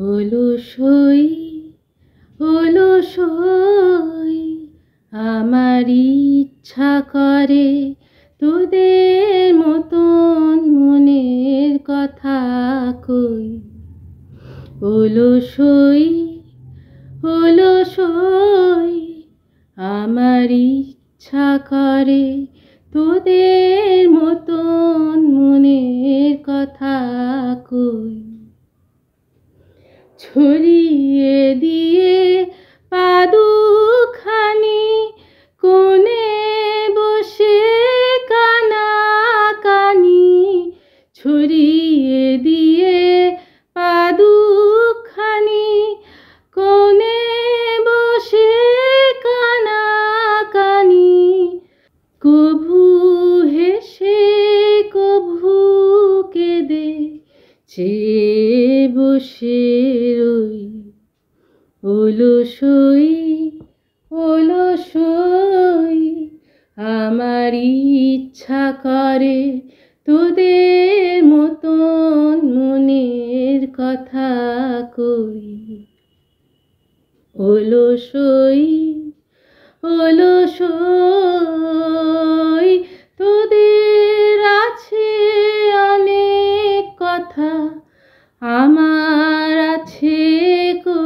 অলসই অলসই আমার ইচ্ছা করে তোদের মতন মনের কথা কই। অলসই অলসই আমার ইচ্ছা করে তোদের মতন মনের কথা কই। ছড়িয়ে দিয়ে পা দুখানি কোণে বসে কানাকানি, ছড়িয়ে দিয়ে পা দুখানি কোণে বসে কানাকানি, কভু হেসে কভু কেঁদে চেয়ে বসে রই। অলসই অলসই আমার ইচ্ছা করে তোদের মতন মনের কথা কই। অলসই অলসই তোদের আছে অনেক কথা, আমার আছে কই।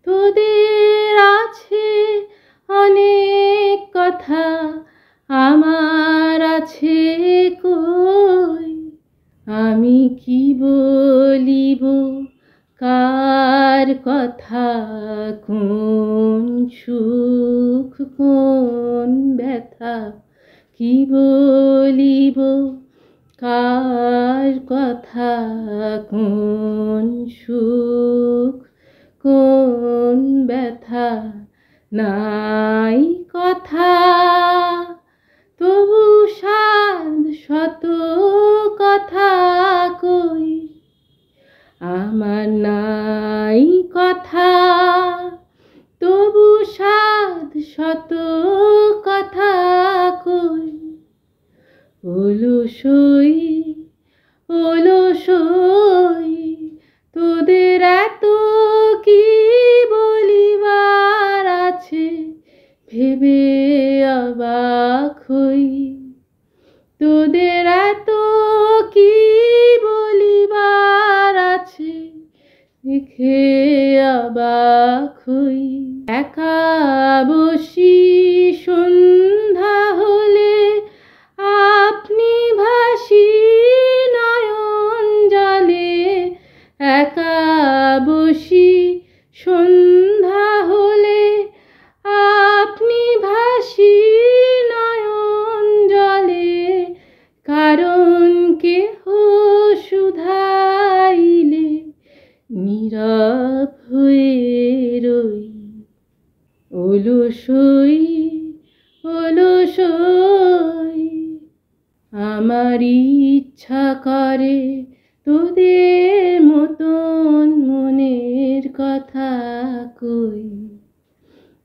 তোদের আছে অনেক কথা, আমার আছে কই। আমি কি বলিব কার কথা, কোন সুখ কোন ব্যথা, কি বলিব কার কথা, কোন সুখ কোন ব্যথা। নাই কথা তবু সাধ শত কথা কই। আমার নাই কথা তবু সাধ শত কথা কই। অলসই অলসই তোদের এত কি বলিবার আছে, ভেবে অবাক হই। তোদের এত কি বলিবার আছে, দেখে অবাক হই। একা বসি সন্ধ্যা হলে আপনি ভাসি নয়ন জলে, একা বসি সন্ধ্যা হলে আপনি ভাসি নয়ন জলে, কারণ কেহ শুধাইলে নীরব হয়ে রই। অলসই অলসই আমার ইচ্ছা করে তোদের মতন মনের কথা কই।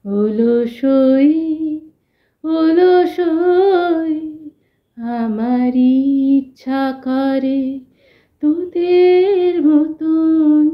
অলসই অলসই আমার ইচ্ছা করে তোদের মতন